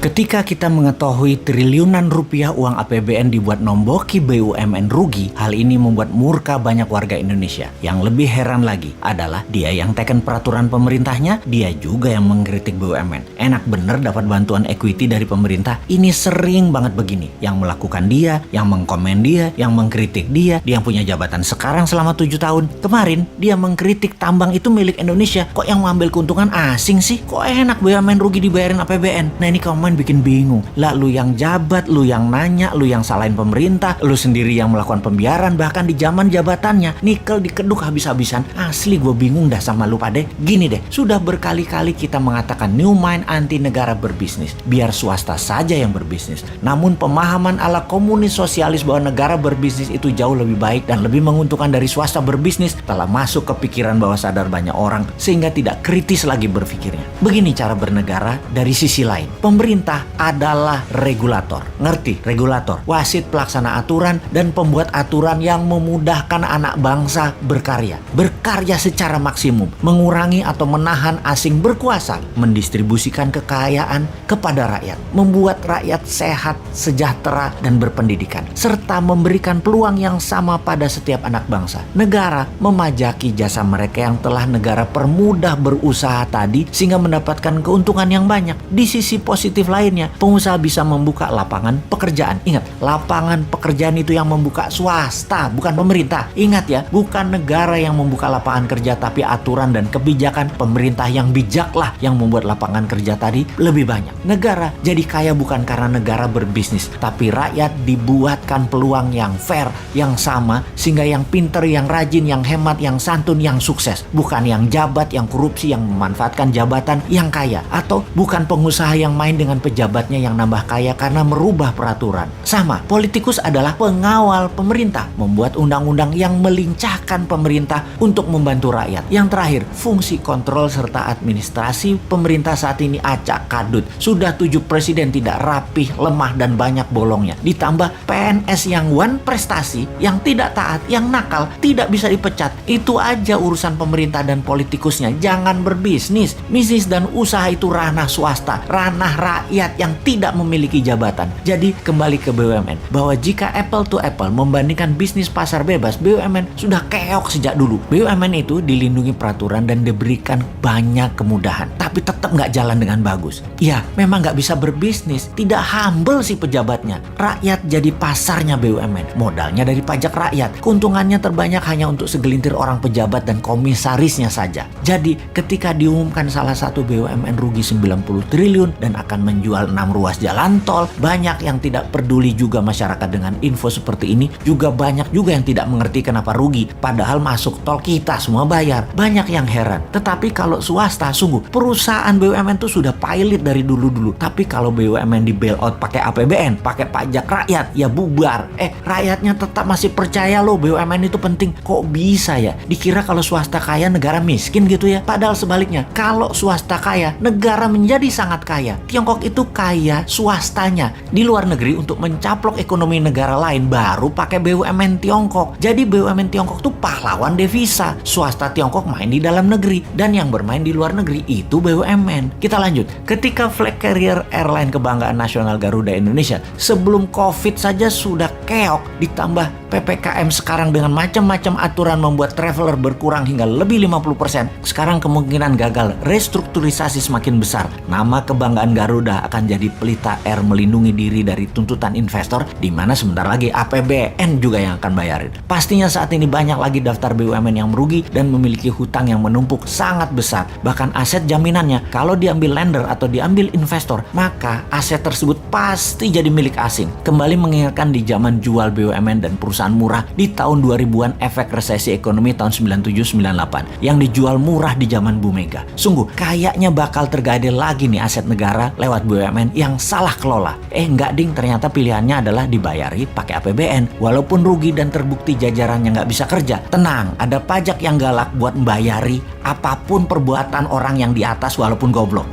Ketika kita mengetahui triliunan rupiah uang APBN dibuat nomboki BUMN rugi, hal ini membuat murka banyak warga Indonesia. Yang lebih heran lagi adalah dia yang teken peraturan pemerintahnya, dia juga yang mengkritik BUMN. Enak bener dapat bantuan equity dari pemerintah, ini sering banget begini. Yang melakukan dia, yang mengkomen dia, yang mengkritik dia yang punya jabatan sekarang selama 7 tahun. Kemarin dia mengkritik tambang itu milik Indonesia, kok yang mengambil keuntungan asing sih? Kok enak BUMN rugi dibayarin APBN? Nah ini komen bikin bingung. Lah lu yang jabat, lu yang nanya, lu yang salahin pemerintah, lu sendiri yang melakukan pembiaran bahkan di zaman jabatannya. Nikel dikeduk habis-habisan. Asli gue bingung dah sama lu pade. Gini deh, sudah berkali-kali kita mengatakan new mind anti negara berbisnis. Biar swasta saja yang berbisnis. Namun pemahaman ala komunis sosialis bahwa negara berbisnis itu jauh lebih baik dan lebih menguntungkan dari swasta berbisnis telah masuk ke pikiran bawah sadar banyak orang sehingga tidak kritis lagi berpikirnya. Begini cara bernegara dari sisi lain. Pemerintah adalah regulator. Ngerti? Regulator. Wasit pelaksana aturan dan pembuat aturan yang memudahkan anak bangsa berkarya. Berkarya secara maksimum. Mengurangi atau menahan asing berkuasa. Mendistribusikan kekayaan kepada rakyat. Membuat rakyat sehat, sejahtera, dan berpendidikan. Serta memberikan peluang yang sama pada setiap anak bangsa. Negara memajaki jasa mereka yang telah negara permudah berusaha tadi sehingga mendapatkan keuntungan yang banyak. Di sisi positif lainnya, pengusaha bisa membuka lapangan pekerjaan. Ingat, lapangan pekerjaan itu yang membuka swasta, bukan pemerintah. Ingat ya, bukan negara yang membuka lapangan kerja, tapi aturan dan kebijakan pemerintah yang bijaklah yang membuat lapangan kerja tadi lebih banyak. Negara jadi kaya bukan karena negara berbisnis, tapi rakyat dibuatkan peluang yang fair, yang sama, sehingga yang pinter, yang rajin, yang hemat, yang santun, yang sukses. Bukan yang jabat, yang korupsi, yang memanfaatkan jabatan, yang kaya. Atau bukan pengusaha yang main dengan pejabatnya yang nambah kaya karena merubah peraturan. Sama, politikus adalah pengawal pemerintah, membuat undang-undang yang melincahkan pemerintah untuk membantu rakyat. Yang terakhir, fungsi kontrol serta administrasi pemerintah saat ini acak kadut. Sudah 7 presiden tidak rapih, lemah, dan banyak bolongnya. Ditambah PNS yang one prestasi, yang tidak taat, yang nakal, tidak bisa dipecat. Itu aja urusan pemerintah dan politikusnya. Jangan berbisnis. Bisnis dan usaha itu ranah swasta, ranah rakyat yang tidak memiliki jabatan. Jadi kembali ke BUMN, bahwa jika apple to apple membandingkan bisnis pasar bebas, BUMN sudah keok sejak dulu. BUMN itu dilindungi peraturan dan diberikan banyak kemudahan, tapi tetap nggak jalan dengan bagus. Ya, memang nggak bisa berbisnis, tidak humble si pejabatnya. Rakyat jadi pasarnya BUMN, modalnya dari pajak rakyat. Keuntungannya terbanyak hanya untuk segelintir orang pejabat dan komisarisnya saja. Jadi ketika diumumkan salah satu BUMN rugi 90 triliun dan akan menjual 6 ruas jalan tol, banyak yang tidak peduli juga masyarakat dengan info seperti ini. Juga banyak juga yang tidak mengerti kenapa rugi, padahal masuk tol kita semua bayar. Banyak yang heran. Tetapi kalau swasta, sungguh perusahaan BUMN itu sudah pilot dari dulu-dulu. Tapi kalau BUMN di bailout pakai APBN, pakai pajak rakyat, ya bubar. Rakyatnya tetap masih percaya loh BUMN itu penting. Kok bisa ya? Dikira kalau swasta kaya negara miskin gitu ya? Padahal sebaliknya, kalau swasta kaya, negara menjadi sangat kaya. Tiongkok itu kaya swastanya. Di luar negeri untuk mencaplok ekonomi negara lain baru pakai BUMN Tiongkok. Jadi BUMN Tiongkok tuh pahlawan devisa. Swasta Tiongkok main di dalam negeri dan yang bermain di luar negeri itu BUMN. Kita lanjut. Ketika flag carrier airline kebanggaan nasional Garuda Indonesia sebelum Covid saja sudah keok, ditambah PPKM sekarang dengan macam-macam aturan membuat traveler berkurang hingga lebih 50%. Sekarang kemungkinan gagal restrukturisasi semakin besar. Nama kebanggaan Garuda akan jadi pelita air melindungi diri dari tuntutan investor, di mana sebentar lagi APBN juga yang akan bayarin. Pastinya saat ini banyak lagi daftar BUMN yang merugi dan memiliki hutang yang menumpuk sangat besar. Bahkan aset jaminannya kalau diambil lender atau diambil investor, maka aset tersebut pasti jadi milik asing. Kembali mengingatkan di zaman jual BUMN dan perusahaan murah di tahun 2000-an, efek resesi ekonomi tahun 97-98 yang dijual murah di zaman Bu Mega. Sungguh kayaknya bakal tergadai lagi nih aset negara lewat BUMN yang salah kelola. Enggak ding, ternyata pilihannya adalah dibayari pakai APBN walaupun rugi dan terbukti jajarannya nggak bisa kerja. Tenang, ada pajak yang galak buat membayari apapun perbuatan orang yang di atas walaupun goblok.